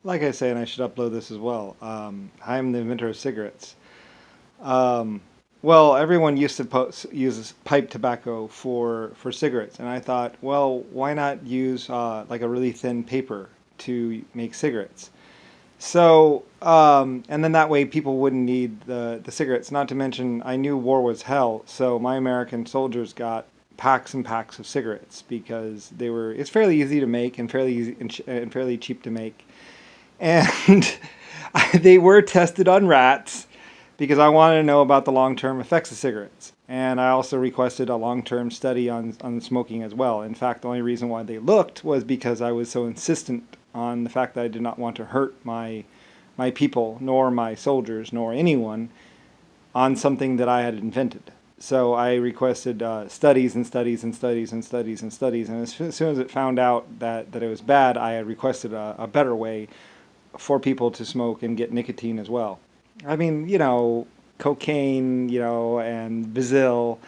Like I say, and I should upload this as well. I'm the inventor of cigarettes. Um, well, everyone used to use pipe tobacco for cigarettes, and I thought, well, why not use like a really thin paper to make cigarettes? So, and then that way people wouldn't need the cigarettes. Not to mention, I knew war was hell, so my American soldiers got packs and packs of cigarettes because it's fairly easy to make and fairly easy and fairly cheap to make. And they were tested on rats because I wanted to know about the long-term effects of cigarettes. And I also requested a long-term study on smoking as well. In fact, the only reason why they looked was because I was so insistent on the fact that I did not want to hurt my people, nor my soldiers, nor anyone on something that I had invented. So I requested studies and studies and studies and studies and studies. And as soon as it found out that it was bad, I had requested a better way for people to smoke and get nicotine as well. I mean, cocaine, and Brazil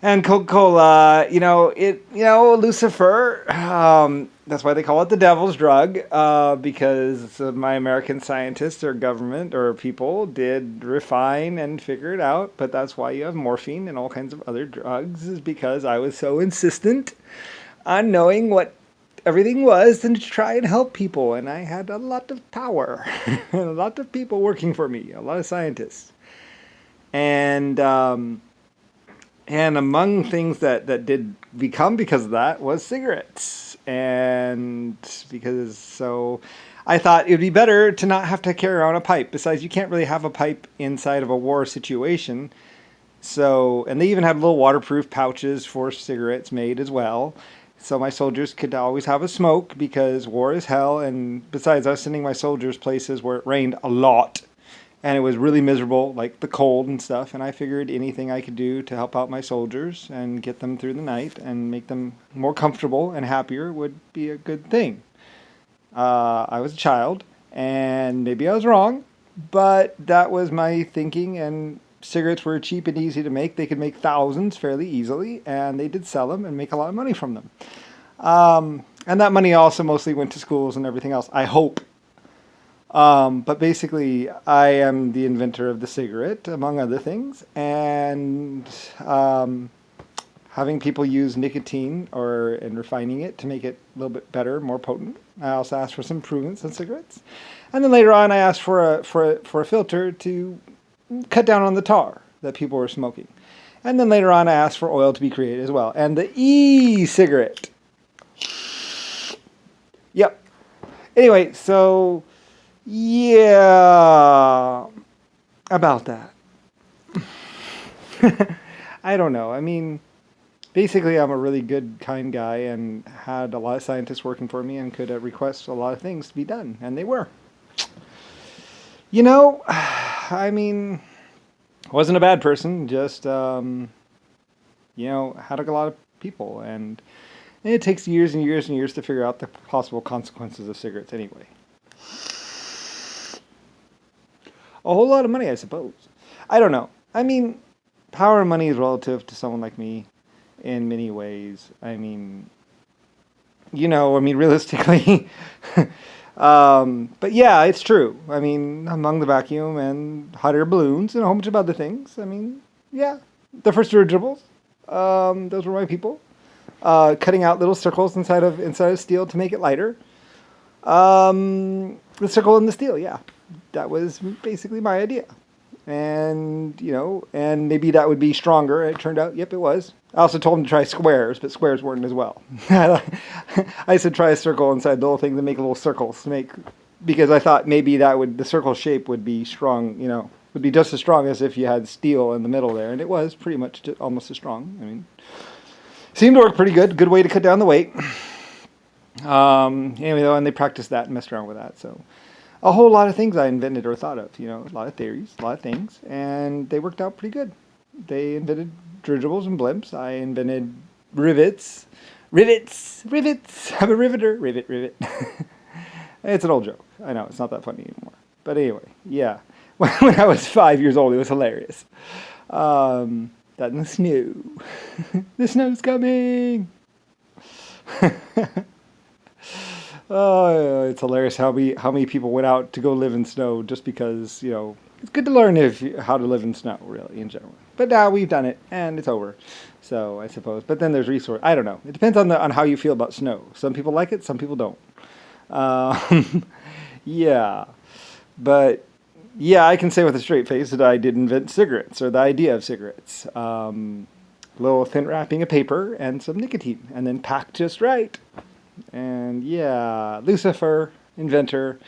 and Coca-Cola, Lucifer. That's why they call it the devil's drug, because my American scientists or government or people did refine and figure it out. But that's why you have morphine and all kinds of other drugs, is because I was so insistent on knowing what everything was and to try and help people. And I had a lot of power and a lot of people working for me, a lot of scientists. And among things that did become because of that was cigarettes. And because so I thought it would be better to not have to carry around a pipe. Besides, you can't really have a pipe inside of a war situation. So, and they even had little waterproof pouches for cigarettes made as well. So my soldiers could always have a smoke because war is hell. And besides, I was sending my soldiers places where it rained a lot and it was really miserable, like the cold and stuff. And I figured anything I could do to help out my soldiers and get them through the night and make them more comfortable and happier would be a good thing. I was a child, and maybe I was wrong, but that was my thinking. And cigarettes were cheap and easy to make. They could make thousands fairly easily, and they did sell them and make a lot of money from them. And that money also mostly went to schools and everything else, I hope. But basically, I am the inventor of the cigarette, among other things, and having people use nicotine and refining it to make it a little bit better, more potent. I also asked for some improvements in cigarettes, and then later on, I asked for a filter to cut down on the tar that people were smoking, and then later on, I asked for oil to be created as well, and the e-cigarette. Yep. Anyway, so yeah, about that. I don't know. I mean, basically, I'm a really good, kind guy and had a lot of scientists working for me and could request a lot of things to be done, and they were. I mean, wasn't a bad person, just, had a lot of people, and it takes years and years and years to figure out the possible consequences of cigarettes anyway. A whole lot of money, I suppose. I don't know. I mean, power and money is relative to someone like me in many ways. I mean, realistically. But yeah, it's true. I mean, among the vacuum and hot air balloons and a whole bunch of other things. I mean, yeah. The first dirigibles, those were my people. Cutting out little circles inside of steel to make it lighter. The circle in the steel, yeah. That was basically my idea. And, and maybe that would be stronger. It turned out, yep, it was. I also told him to try squares, but squares weren't as well. I said try a circle inside the little thing to make little circles because I thought maybe the circle shape would be strong, would be just as strong as if you had steel in the middle there. And it was pretty much almost as strong. I mean, seemed to work pretty good. Good way to cut down the weight. Anyway, though, and they practiced that and messed around with that, so a whole lot of things I invented or thought of, a lot of theories, a lot of things, and they worked out pretty good. They invented dirigibles and blimps. I invented rivets. I'm a riveter. Rivet. It's an old joke. I know, it's not that funny anymore. But anyway, yeah. When I was 5 years old, it was hilarious. That in the snow. The snow's coming. Oh, it's hilarious how many people went out to go live in snow just because it's good to learn how to live in snow, really, in general. But now we've done it and it's over. So I suppose. But then there's resource. I don't know. It depends on how you feel about snow. Some people like it, some people don't. Um, yeah, but yeah, I can say with a straight face that I did invent cigarettes or the idea of cigarettes. Little thin wrapping of paper and some nicotine, and then packed just right. And yeah, Lucifer, inventor.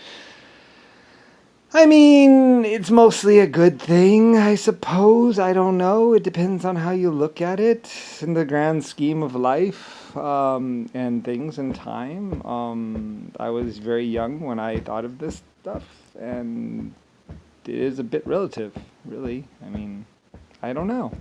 I mean, it's mostly a good thing, I suppose. I don't know. It depends on how you look at it in the grand scheme of life and things and time. I was very young when I thought of this stuff, and it is a bit relative, really. I mean, I don't know.